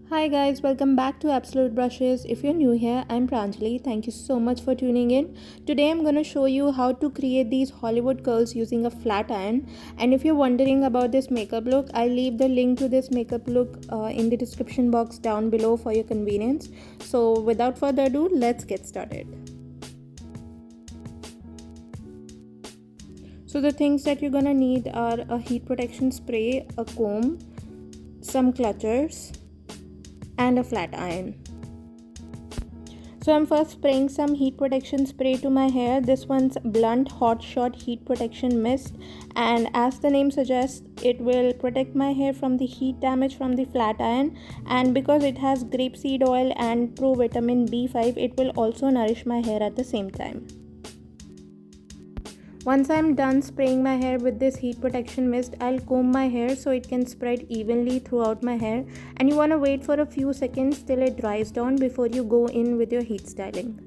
Hi guys, welcome back to Absolute Brushes. If you're new here, I'm Pranjali. Thank you so much for tuning in. Today I'm going to show you how to create these Hollywood curls using a flat iron. And if you're wondering about this makeup look, I'll leave the link to this makeup look in the description box down below for your convenience. So without further ado, let's get started. So the things that you're going to need are a heat protection spray, a comb, some clutchers, and a flat iron. So I'm first spraying some heat protection spray to my hair. This one's Blunt Hot Shot Heat Protection Mist, and as the name suggests, it will protect my hair from the heat damage from the flat iron, and because it has grapeseed oil and provitamin B5, it will also nourish my hair at the same time. Once I'm done spraying my hair with this heat protection mist, I'll comb my hair so it can spread evenly throughout my hair, and you want to wait for a few seconds till it dries down before you go in with your heat styling.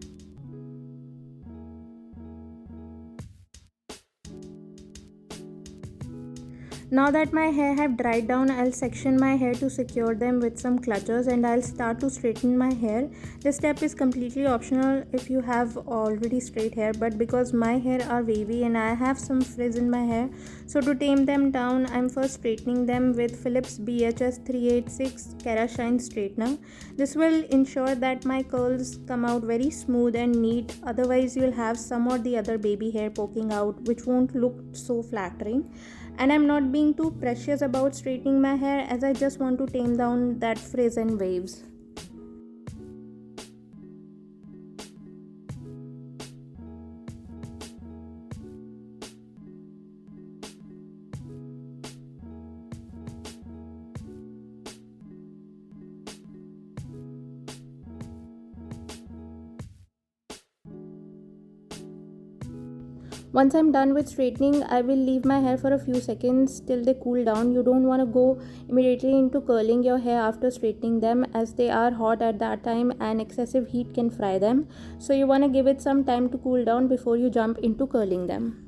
Now that my hair have dried down, I'll section my hair to secure them with some clutches and I'll start to straighten my hair. This step is completely optional if you have already straight hair, but because my hair are wavy and I have some frizz in my hair, so to tame them down, I'm first straightening them with Philips BHS 386 Kerashine straightener. This will ensure that my curls come out very smooth and neat, otherwise you'll have some or the other baby hair poking out which won't look so flattering. And I'm not being too precious about straightening my hair as I just want to tame down that frizz and waves. Once I'm done with straightening, I will leave my hair for a few seconds till they cool down. You don't want to go immediately into curling your hair after straightening them as they are hot at that time and excessive heat can fry them. So you want to give it some time to cool down before you jump into curling them.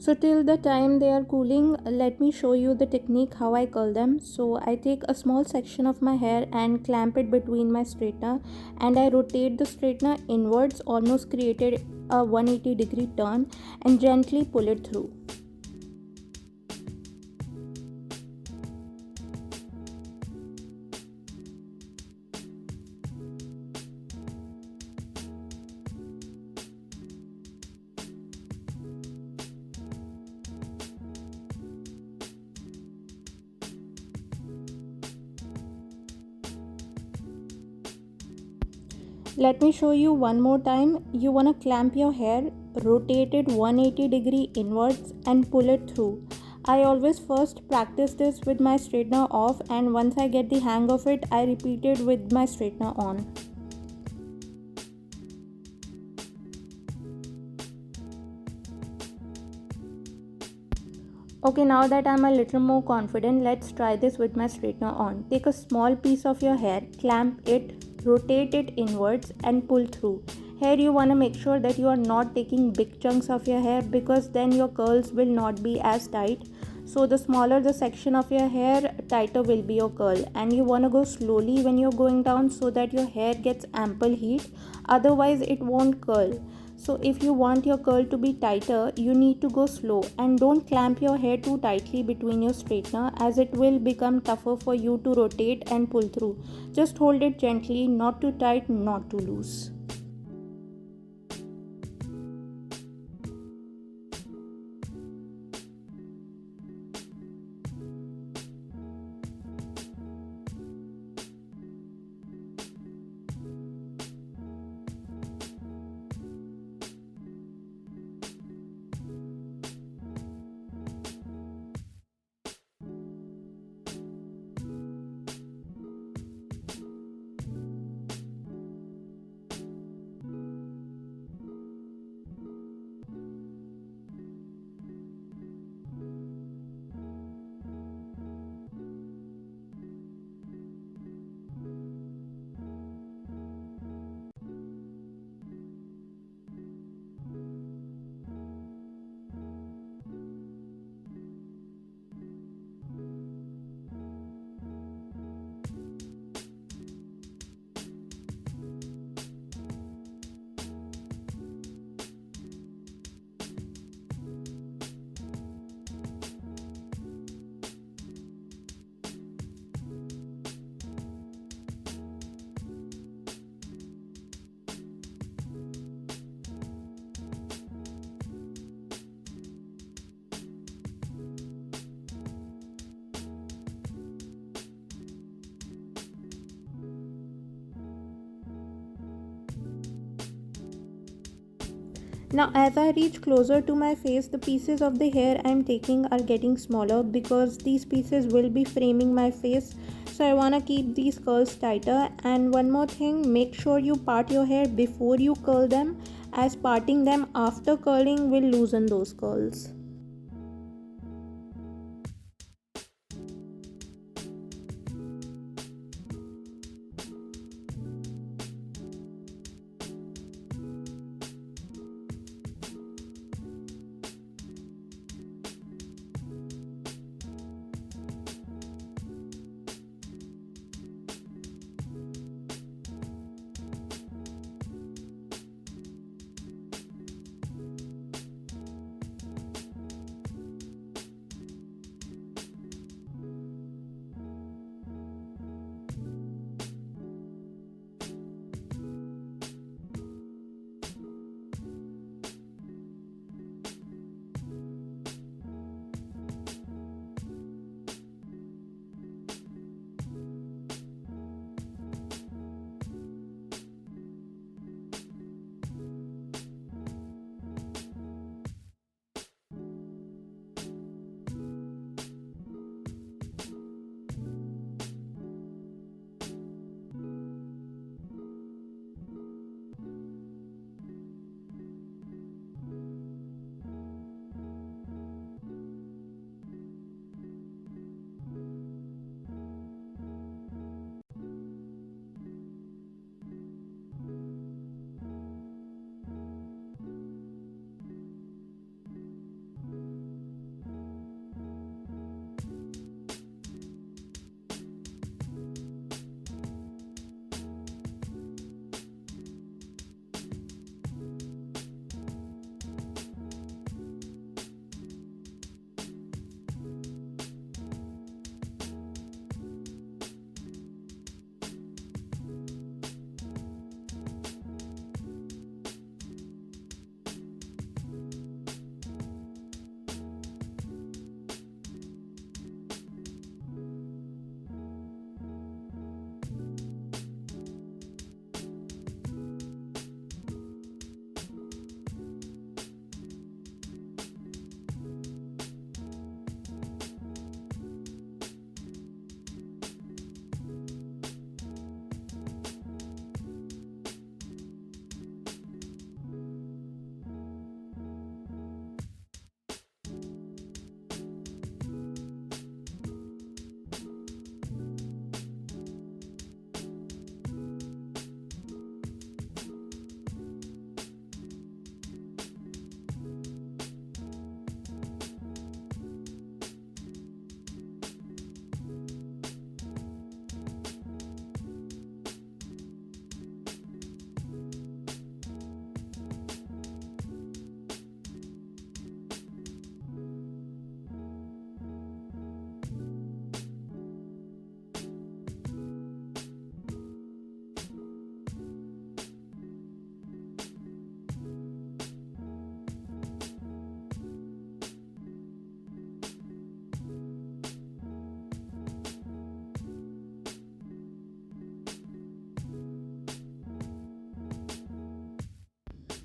So till the time they are cooling, let me show you the technique how I curl them. So I take a small section of my hair and clamp it between my straightener, and I rotate the straightener inwards, almost created a 180-degree turn, and gently pull it through. Let me show you one more time. You want to clamp your hair, rotate it 180-degree inwards and pull it through. I always first practice this with my straightener off, and once I get the hang of it, I repeat it with my straightener on. Okay, now that I'm a little more confident, let's try this with my straightener on. Take a small piece of your hair, clamp it, rotate it inwards and pull through. Here you want to make sure that you are not taking big chunks of your hair because then your curls will not be as tight. So the smaller the section of your hair, tighter will be your curl, and you want to go slowly when you're going down so that your hair gets ample heat, otherwise it won't curl. So if you want your curl to be tighter, you need to go slow and don't clamp your hair too tightly between your straightener as it will become tougher for you to rotate and pull through. Just hold it gently, not too tight, not too loose. Now as I reach closer to my face, the pieces of the hair I am taking are getting smaller because these pieces will be framing my face. So I want to keep these curls tighter. And one more thing, make sure you part your hair before you curl them, as parting them after curling will loosen those curls.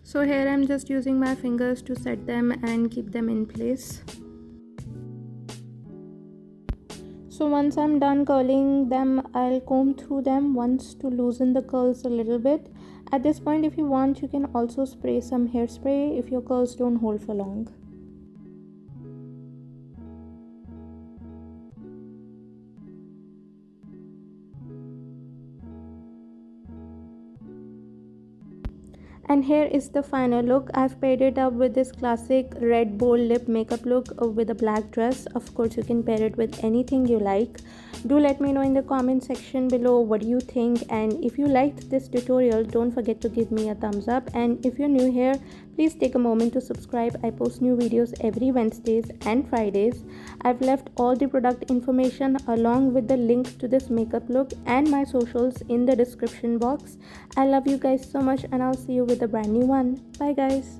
So here I'm just using my fingers to set them and keep them in place. So once I'm done curling them, I'll comb through them once to loosen the curls a little bit. At this point, if you want, you can also spray some hairspray if your curls don't hold for long. And here is the final look. I've paired it up with this classic red bold lip makeup look with a black dress. Of course, you can pair it with anything you like. Do let me know in the comment section below what do you think, and if you liked this tutorial, don't forget to give me a thumbs up. And if you're new here, please take a moment to subscribe. I post new videos every Wednesdays and Fridays. I've left all the product information along with the link to this makeup look and my socials in the description box. I love you guys so much, and I'll see you with a brand new one. Bye guys.